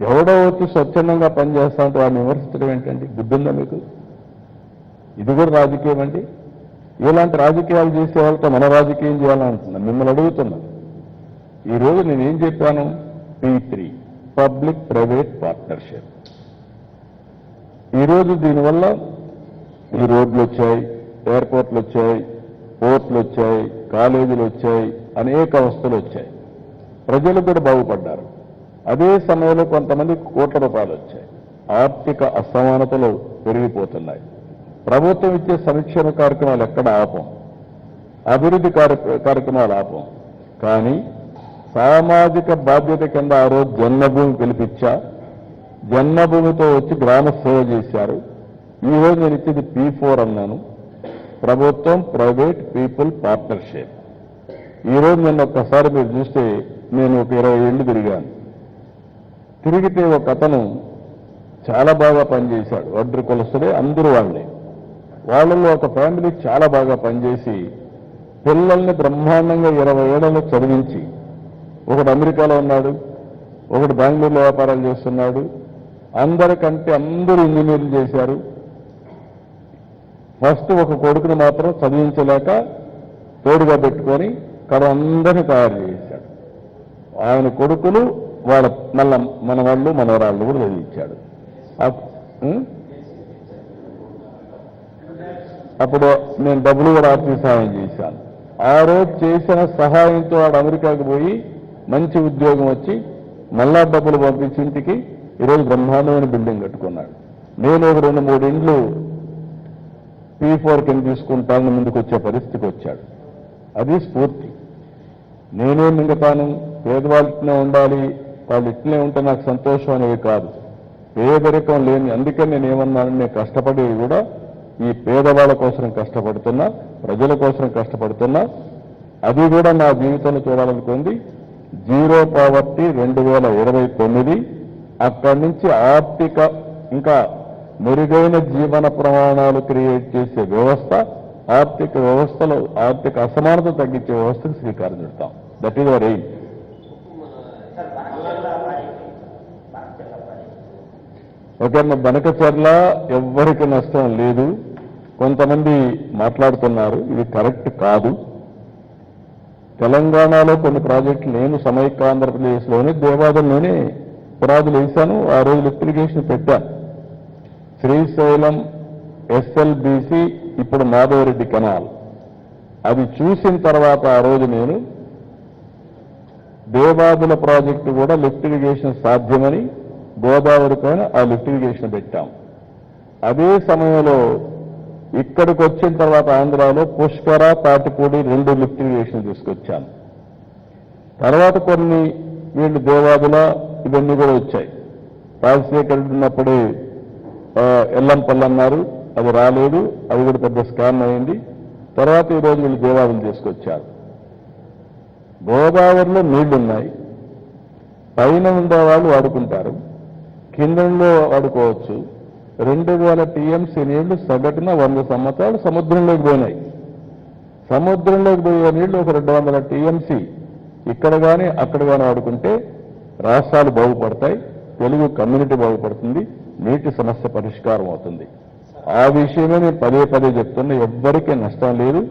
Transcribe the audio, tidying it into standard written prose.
ఎవడో వచ్చి స్వచ్ఛందంగా పనిచేస్తా ఉంటే వాడిని విమర్శించడం ఏంటండి? బుద్ధుందా మీకు? ఇది కూడా రాజకీయం అండి. ఇలాంటి రాజకీయాలు చేసే వాళ్ళతో మన రాజకీయం చేయాలంటున్నా. మిమ్మల్ని అడుగుతున్నా. ఈరోజు నేనేం చెప్పాను? P3 public private partnership. ఈరోజు దీనివల్ల ఈ రోడ్లు వచ్చాయి, ఎయిర్పోర్ట్లు వచ్చాయి, పోర్ట్లు వచ్చాయి, కాలేజీలు వచ్చాయి, అనేక వస్తువులు వచ్చాయి. ప్రజలు కూడా బాగుపడ్డారు. అదే సమయంలో కొంతమంది కోట్ల రూపాయలు వచ్చాయి. ఆర్థిక అసమానతలు పెరిగిపోతున్నాయి. ప్రభుత్వం ఇచ్చే సంక్షేమ కార్యక్రమాలు ఎక్కడ ఆపం, అభివృద్ధి కార్యక్రమాలు ఆపం. కానీ సామాజిక బాధ్యత కింద ఆ రోజు జన్మభూమి పిలిపించా, జన్మభూమితో వచ్చి గ్రామ సేవ చేశారు. ఈ రోజు నేను ఇచ్చేది P4 అన్నాను, ప్రభుత్వం ప్రైవేట్ పీపుల్ పార్ట్నర్షిప్. ఈరోజు నేను ఒక్కసారి మీరు చూస్తే నేను ఒక 20 ఏళ్ళు తిరిగాను. తిరిగితే ఒక అతను చాలా బాగా పనిచేశాడు. వడ్రు కొలసలే అందరూ వాళ్ళే. వాళ్ళలో ఒక ఫ్యామిలీ చాలా బాగా పనిచేసి పిల్లల్ని బ్రహ్మాండంగా 20 ఏళ్లలో చదివించి, ఒకడు అమెరికాలో ఉన్నాడు, ఒకడు బెంగళూరులో వ్యాపారాలు చేస్తున్నాడు. అందరికంటే అందరూ ఇంజనీర్లు చేశారు. ఫస్ట్ ఒక కొడుకుని మాత్రం చదివించలేక తోడుగా పెట్టుకొని అందరినీ తయారు చేశాడు. ఆయన కొడుకులు వాళ్ళ మళ్ళా మన వాళ్ళు మనవరాళ్ళు కూడా చదివించాడు. అప్పుడు నేను డబ్బులు కూడా ఆర్థిక సహాయం చేశాను. ఆ రోజు చేసిన సహాయంతో వాడు అమెరికాకు పోయి మంచి ఉద్యోగం వచ్చి మళ్ళా డబ్బులు పంపించి ఇంటికి ఈరోజు బ్రహ్మాండమైన బిల్డింగ్ కట్టుకున్నాడు. నేను ఒక 2-3 ఇండ్లు P4 కింద తీసుకుంటానని ముందుకు వచ్చే పరిస్థితికి వచ్చాడు. అది స్ఫూర్తి. నేనేం మింగతాను, పేదవాళ్ళు ఇట్లనే ఉండాలి, వాళ్ళు ఇట్లనే ఉంటే నాకు సంతోషం అనేవి కాదు. పేదరికం లేని, అందుకని నేను ఏమన్నాను, నేను కష్టపడేది కూడా ఈ పేదవాళ్ళ కోసం కష్టపడుతున్నా, ప్రజల కోసం కష్టపడుతున్నా. అది కూడా నా జీవితంలో చూడాలనుకుంది. Zero poverty 2029. అక్కడి నుంచి ఆర్థిక ఇంకా మెరుగైన జీవన ప్రమాణాలు క్రియేట్ చేసే వ్యవస్థ, ఆర్థిక వ్యవస్థలో ఆర్థిక అసమానత తగ్గించే వ్యవస్థకు శ్రీకారం చుడతాం. That is our aim. Okay, Banakacherla ఎవ్వరికి నష్టం లేదు. కొంతమంది మాట్లాడుతున్నారు, ఇది కరెక్ట్ కాదు. తెలంగాణలో కొన్ని ప్రాజెక్టులు నేను సమైక్య ఆంధ్రప్రదేశ్లోనే దేవాలయంలోనే పురాదులు వేశాను. ఆ రోజు లిఫ్ట్ ఇరిగేషన్ పెట్టాను. శ్రీశైలం SLBC, ఇప్పుడు మాధవరెడ్డి కెనాల్. అది చూసిన తర్వాత ఆ రోజు నేను దేవాదుల ప్రాజెక్టు కూడా లిఫ్ట్ ఇరిగేషన్ సాధ్యమని గోదావరి పైన ఆ లిఫ్ట్ ఇరిగేషన్ పెట్టాం. అదే సమయంలో ఇక్కడికి వచ్చిన తర్వాత ఆంధ్రాలో పుష్కర, తాటిపూడి 2 లిఫ్ట్ ఇరిగేషన్ తీసుకొచ్చాను. తర్వాత కొన్ని వీళ్ళు దేవాదుల ఇవన్నీ కూడా వచ్చాయి. రాజశేఖర్ ఉన్నప్పుడే ఎల్లంపల్లి అన్నారు, అది రాలేదు, అది కూడా పెద్ద స్కామ్ అయింది. తర్వాత ఈరోజు వీళ్ళు దేవాదులు తీసుకొచ్చారు. గోదావరిలో నీళ్లున్నాయి, పైన ఉండేవాళ్ళు వాడుకుంటారు, కిందలో వాడుకోవచ్చు. 2000 TMC నీళ్లు సగటున 100 సంవత్సరాలు సముద్రంలోకి పోయినాయి. సముద్రంలోకి పోయే నీళ్లు ఒక 200 TMC ఇక్కడ కానీ అక్కడ కానీ వాడుకుంటే రాష్ట్రాలు బాగుపడతాయి, తెలుగు కమ్యూనిటీ బాగుపడుతుంది, నీటి సమస్య పరిష్కారం అవుతుంది. ఆ విషయమే నేను పదే చెప్తున్నా. ఎవ్వరికీ నష్టం లేదు.